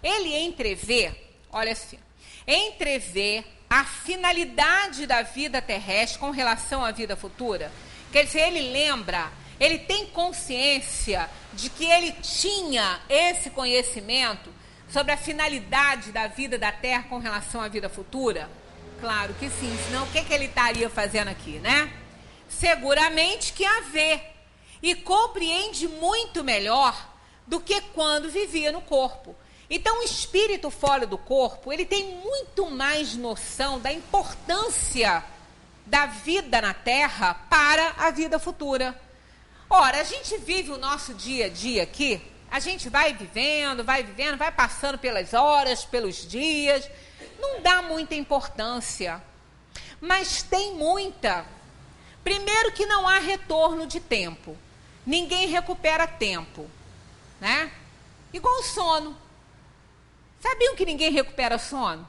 Ele entrevê, olha assim, entrevê a finalidade da vida terrestre com relação à vida futura. Quer dizer, ele lembra, ele tem consciência de que ele tinha esse conhecimento sobre a finalidade da vida da Terra com relação à vida futura? Claro que sim, senão o que ele estaria fazendo aqui, né? Seguramente que a vê e compreende muito melhor do que quando vivia no corpo. Então, o espírito fora do corpo, ele tem muito mais noção da importância da vida na Terra para a vida futura. Ora, a gente vive o nosso dia a dia aqui, a gente vai vivendo, vai passando pelas horas, pelos dias, não dá muita importância, mas tem muita. Primeiro que não há retorno de tempo, ninguém recupera tempo, né? Igual o sono. Sabiam que ninguém recupera sono?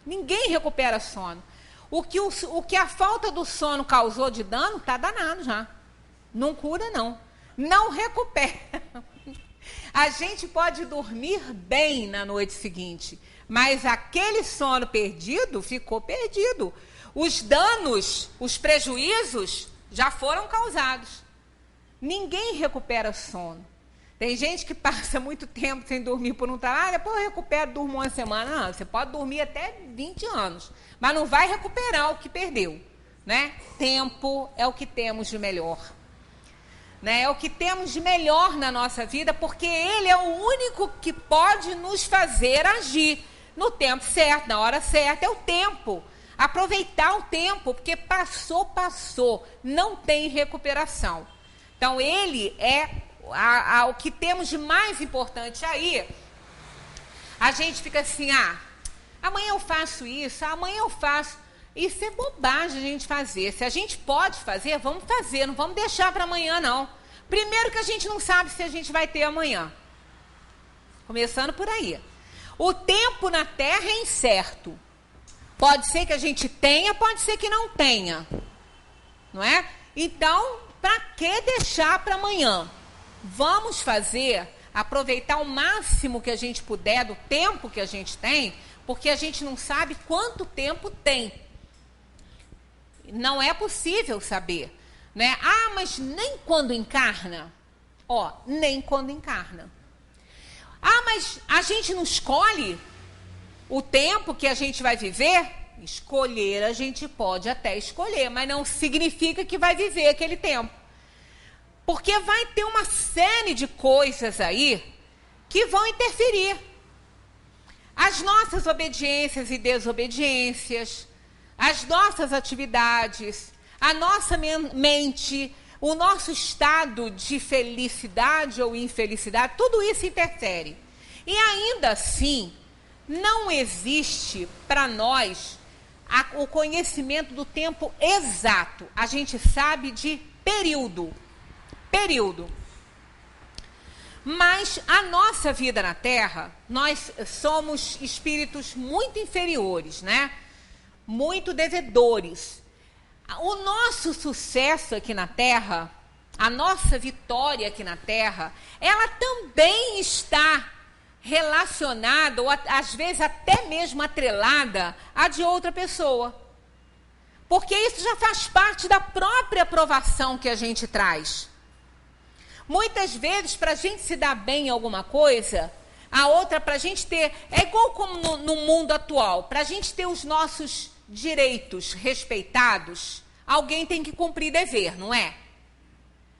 Ninguém recupera sono. O que a falta do sono causou de dano, tá danado já. Não cura, não. Não recupera. A gente pode dormir bem na noite seguinte, mas aquele sono perdido ficou perdido. Os danos, os prejuízos já foram causados. Ninguém recupera sono. Tem gente que passa muito tempo sem dormir por um trabalho, depois eu recupero, durmo uma semana. Não, você pode dormir até 20 anos, mas não vai recuperar o que perdeu, né? Tempo é o que temos de melhor. Né? É o que temos de melhor na nossa vida, porque ele é o único que pode nos fazer agir no tempo certo, na hora certa. É o tempo. Aproveitar o tempo, porque passou, não tem recuperação. Então, ele é o que temos de mais importante. Aí, a gente fica assim, amanhã eu faço isso, amanhã eu faço. Isso é bobagem a gente fazer. Se a gente pode fazer, vamos fazer, não vamos deixar para amanhã, não. Primeiro que a gente não sabe se a gente vai ter amanhã. Começando por aí. O tempo na Terra é incerto. Pode ser que a gente tenha, pode ser que não tenha. Não é? Então, para que deixar para amanhã? Vamos aproveitar o máximo que a gente puder do tempo que a gente tem, porque a gente não sabe quanto tempo tem. Não é possível saber, né? Mas nem quando encarna? Nem quando encarna. Mas a gente não escolhe o tempo que a gente vai viver? Escolher a gente pode até escolher, mas não significa que vai viver aquele tempo. Porque vai ter uma série de coisas aí que vão interferir. As nossas obediências e desobediências, as nossas atividades, a nossa mente, o nosso estado de felicidade ou infelicidade, tudo isso interfere. E ainda assim, não existe para nós o conhecimento do tempo exato. A gente sabe de período. Mas a nossa vida na Terra, nós somos espíritos muito inferiores, né? Muito devedores. O nosso sucesso aqui na Terra, a nossa vitória aqui na Terra, ela também está relacionada, ou às vezes até mesmo atrelada, à de outra pessoa. Porque isso já faz parte da própria aprovação que a gente traz. Muitas vezes, para a gente se dar bem em alguma coisa, a outra, para a gente ter... É igual como no mundo atual. Para a gente ter os nossos direitos respeitados, alguém tem que cumprir dever, não é?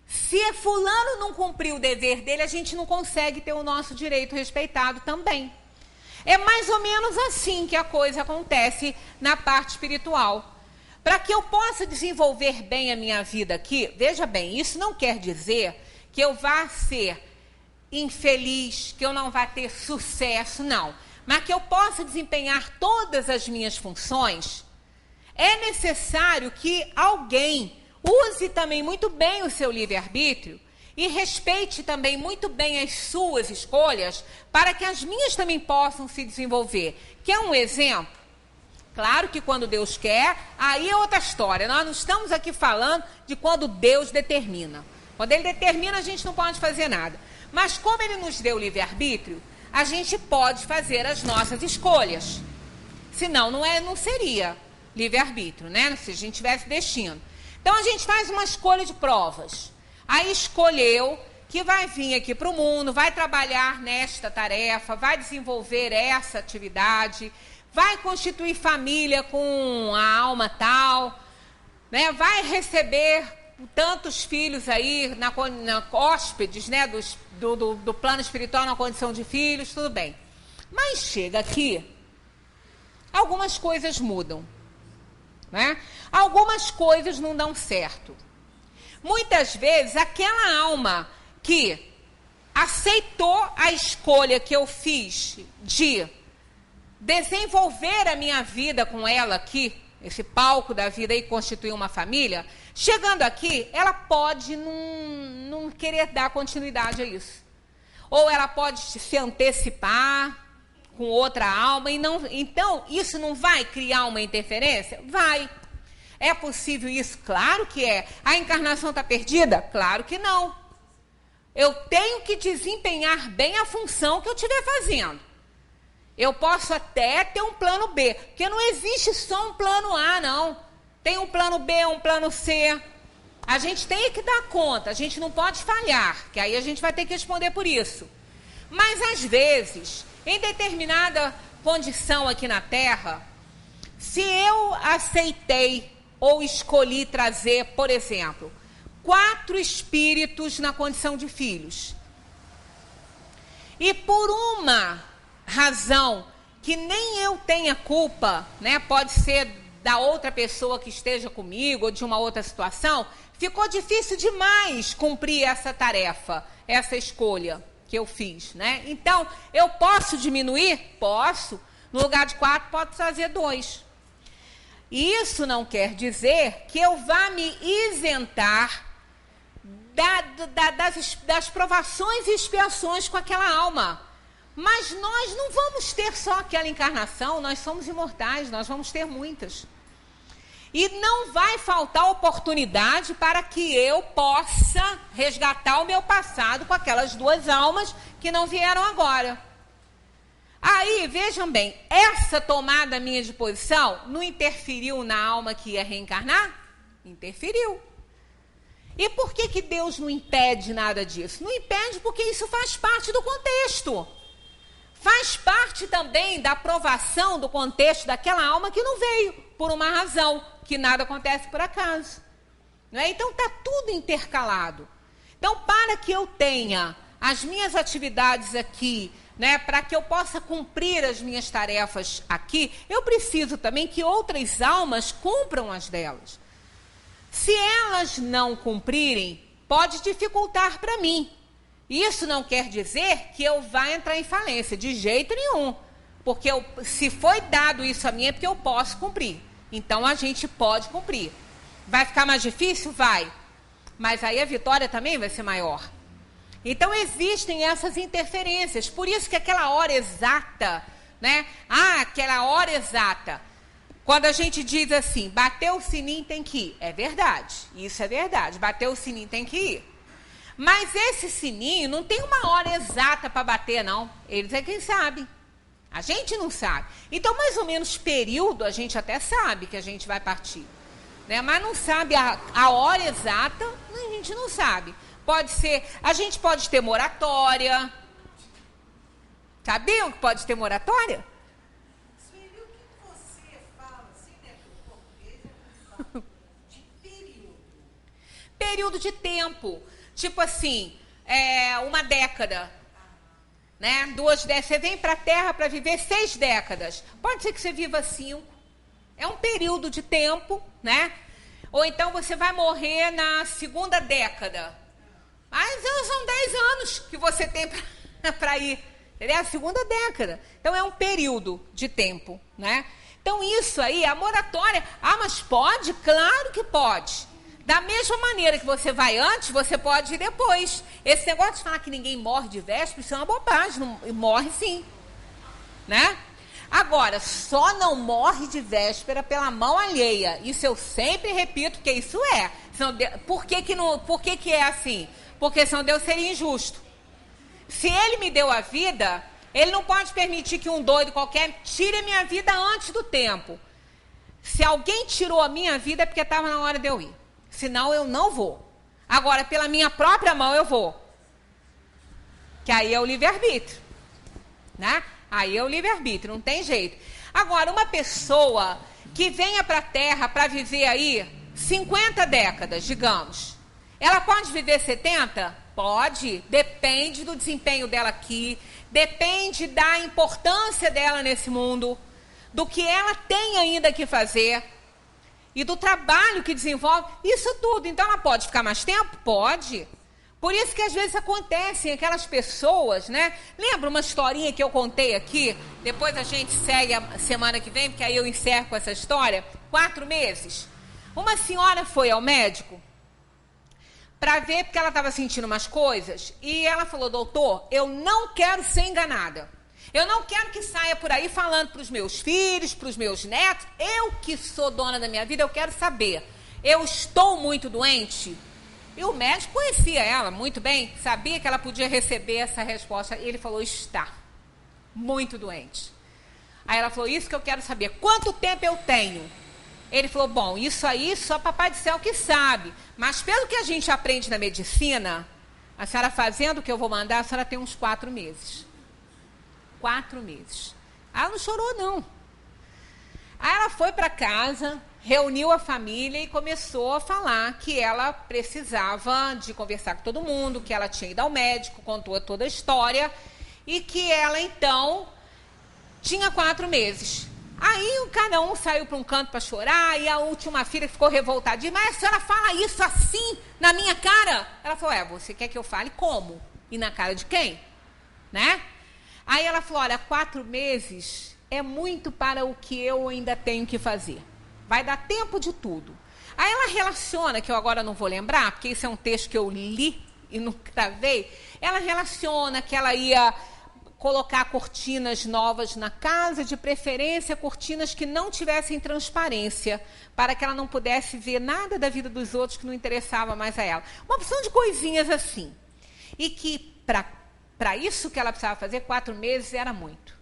Se fulano não cumprir o dever dele, a gente não consegue ter o nosso direito respeitado também. É mais ou menos assim que a coisa acontece na parte espiritual. Para que eu possa desenvolver bem a minha vida aqui, veja bem, isso não quer dizer que eu vá ser infeliz, que eu não vá ter sucesso, não. Mas que eu possa desempenhar todas as minhas funções, é necessário que alguém use também muito bem o seu livre-arbítrio E respeite também muito bem as suas escolhas, para que as minhas também possam se desenvolver. Quer um exemplo? Claro que quando Deus quer, aí é outra história. Nós não estamos aqui falando de quando Deus determina. Quando Ele determina, a gente não pode fazer nada. Mas como Ele nos deu livre-arbítrio, a gente pode fazer as nossas escolhas. Senão, não seria livre-arbítrio, né? Se a gente tivesse destino. Então, a gente faz uma escolha de provas. Aí escolheu que vai vir aqui para o mundo, vai trabalhar nesta tarefa, vai desenvolver essa atividade, vai constituir família com a alma tal, né? Vai receber tantos filhos aí, na hóspedes, né? Do plano espiritual na condição de filhos, tudo bem. Mas chega aqui, algumas coisas mudam, né? Algumas coisas não dão certo. Muitas vezes, aquela alma que aceitou a escolha que eu fiz de desenvolver a minha vida com ela aqui, esse palco da vida e constituir uma família, chegando aqui, ela pode não querer dar continuidade a isso. Ou ela pode se antecipar com outra alma, então isso não vai criar uma interferência? Vai. É possível isso? Claro que é. A encarnação está perdida? Claro que não. Eu tenho que desempenhar bem a função que eu estiver fazendo. Eu posso até ter um plano B, porque não existe só um plano A, não. Tem um plano B, um plano C. A gente tem que dar conta, a gente não pode falhar, que aí a gente vai ter que responder por isso. Mas, às vezes, em determinada condição aqui na Terra, se eu aceitei ou escolhi trazer, por exemplo, 4 espíritos na condição de filhos, e por uma razão que nem eu tenha culpa, né? Pode ser da outra pessoa que esteja comigo ou de uma outra situação, ficou difícil demais cumprir essa tarefa, essa escolha que eu fiz, né? Então, eu posso diminuir? Posso. No lugar de 4, posso trazer 2. Isso não quer dizer que eu vá me isentar das provações e expiações com aquela alma. Mas nós não vamos ter só aquela encarnação, nós somos imortais, nós vamos ter muitas. E não vai faltar oportunidade para que eu possa resgatar o meu passado com aquelas 2 almas que não vieram agora. Aí, vejam bem, essa tomada minha de posição não interferiu na alma que ia reencarnar? Interferiu. E por que Deus não impede nada disso? Não impede porque isso faz parte do contexto. Faz parte também da aprovação do contexto daquela alma que não veio, por uma razão, que nada acontece por acaso. Não é? Então, está tudo intercalado. Então, para que eu tenha as minhas atividades aqui, né, para que eu possa cumprir as minhas tarefas aqui, eu preciso também que outras almas cumpram as delas. Se elas não cumprirem, pode dificultar para mim. Isso não quer dizer que eu vá entrar em falência, de jeito nenhum. Porque se foi dado isso a mim, é porque eu posso cumprir. Então, a gente pode cumprir. Vai ficar mais difícil? Vai. Mas aí a vitória também vai ser maior. Então, existem essas interferências. Por isso que aquela hora exata, né? Aquela hora exata. Quando a gente diz assim, bateu o sininho, tem que ir. É verdade. Isso é verdade. Bateu o sininho, tem que ir. Mas esse sininho não tem uma hora exata para bater, não. Eles é quem sabe. A gente não sabe. Então, mais ou menos período, a gente até sabe que a gente vai partir. Né? Mas não sabe a hora exata, a gente não sabe. Pode ser, a gente pode ter moratória. Sabiam que pode ter moratória? Sueli, o que você fala, assim, né, que o português de período? Período de tempo. Tipo assim, uma década, né? 2 décadas. Você vem para a Terra para viver 6 décadas. Pode ser que você viva 5. É um período de tempo, né? Ou então você vai morrer na 2ª década. Mas são 10 anos que você tem para ir. Entendeu? A 2ª década. Então, é um período de tempo, né? Então, isso aí, a moratória... mas pode? Claro que pode. Da mesma maneira que você vai antes, você pode ir depois. Esse negócio de falar que ninguém morre de véspera, isso é uma bobagem. Não, morre sim. Né? Agora, só não morre de véspera pela mão alheia. Isso eu sempre repito, porque isso é. Senão, por que é assim? Porque senão Deus seria injusto. Se Ele me deu a vida, Ele não pode permitir que um doido qualquer tire a minha vida antes do tempo. Se alguém tirou a minha vida é porque estava na hora de eu ir. Senão eu não vou. Agora, pela minha própria mão eu vou. Que aí é o livre-arbítrio. Né? Aí é o livre-arbítrio, não tem jeito. Agora, uma pessoa que venha para a Terra para viver aí 50 décadas, digamos, ela pode viver 70? Pode. Depende do desempenho dela aqui, depende da importância dela nesse mundo, do que ela tem ainda que fazer e do trabalho que desenvolve, isso tudo. Então, ela pode ficar mais tempo? Pode. Por isso que às vezes acontecem aquelas pessoas, né? Lembra uma historinha que eu contei aqui? Depois a gente segue a semana que vem, porque aí eu encerro com essa história. 4 meses. Uma senhora foi ao médico para ver, porque ela estava sentindo umas coisas, e ela falou: doutor, eu não quero ser enganada. Eu não quero que saia por aí falando para os meus filhos, para os meus netos. Eu que sou dona da minha vida, eu quero saber. Eu estou muito doente? E o médico conhecia ela muito bem, sabia que ela podia receber essa resposta. E ele falou: está muito doente. Aí ela falou: isso que eu quero saber. Quanto tempo eu tenho? Ele falou: bom, isso aí só Papai do Céu que sabe. Mas pelo que a gente aprende na medicina, a senhora fazendo o que eu vou mandar, a senhora tem uns 4 meses. 4 meses. Ela não chorou, não. Aí ela foi para casa, reuniu a família e começou a falar que ela precisava de conversar com todo mundo, que ela tinha ido ao médico, contou toda a história e que ela, então, tinha 4 meses. Aí cada um saiu para um canto para chorar e a última filha ficou revoltada. Disse: mas a senhora fala isso assim na minha cara? Ela falou: você quer que eu fale como? E na cara de quem? Né? Aí ela falou: olha, 4 meses é muito para o que eu ainda tenho que fazer. Vai dar tempo de tudo. Aí ela relaciona, que eu agora não vou lembrar, porque isso é um texto que eu li e não gravei. Ela relaciona que ela ia colocar cortinas novas na casa, de preferência cortinas que não tivessem transparência, para que ela não pudesse ver nada da vida dos outros que não interessava mais a ela. Uma opção de coisinhas assim. E que para isso que ela precisava fazer, 4 meses era muito.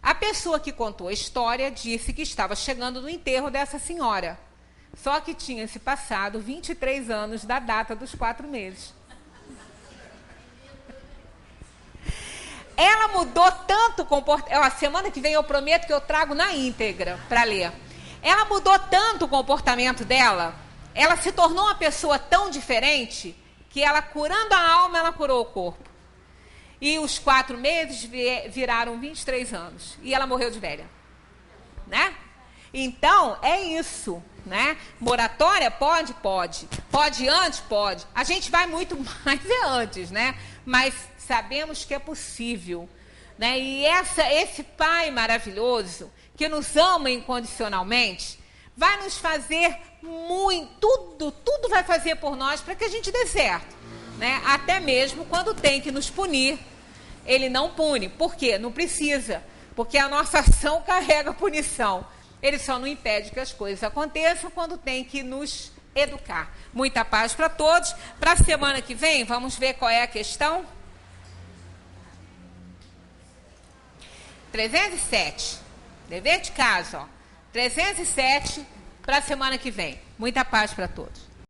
A pessoa que contou a história disse que estava chegando no enterro dessa senhora. Só que tinha se passado 23 anos da data dos 4 meses. Ela mudou tanto o comportamento. Semana que vem eu prometo que eu trago na íntegra para ler. Ela mudou tanto o comportamento dela, ela se tornou uma pessoa tão diferente, que ela, curando a alma, ela curou o corpo. E os 4 meses viraram 23 anos. E ela morreu de velha. Né? Então, é isso. Né? Moratória? Pode? Pode. Pode antes? Pode. A gente vai muito mais antes, né? Mas sabemos que é possível. Né? E esse Pai maravilhoso, que nos ama incondicionalmente, vai nos fazer muito, tudo vai fazer por nós para que a gente dê certo. Né? Até mesmo quando tem que nos punir, Ele não pune. Por quê? Não precisa. Porque a nossa ação carrega punição. Ele só não impede que as coisas aconteçam quando tem que nos educar. Muita paz para todos. Para a semana que vem, vamos ver qual é a questão. 307. Dever de casa, ó. 307 para a semana que vem. Muita paz para todos.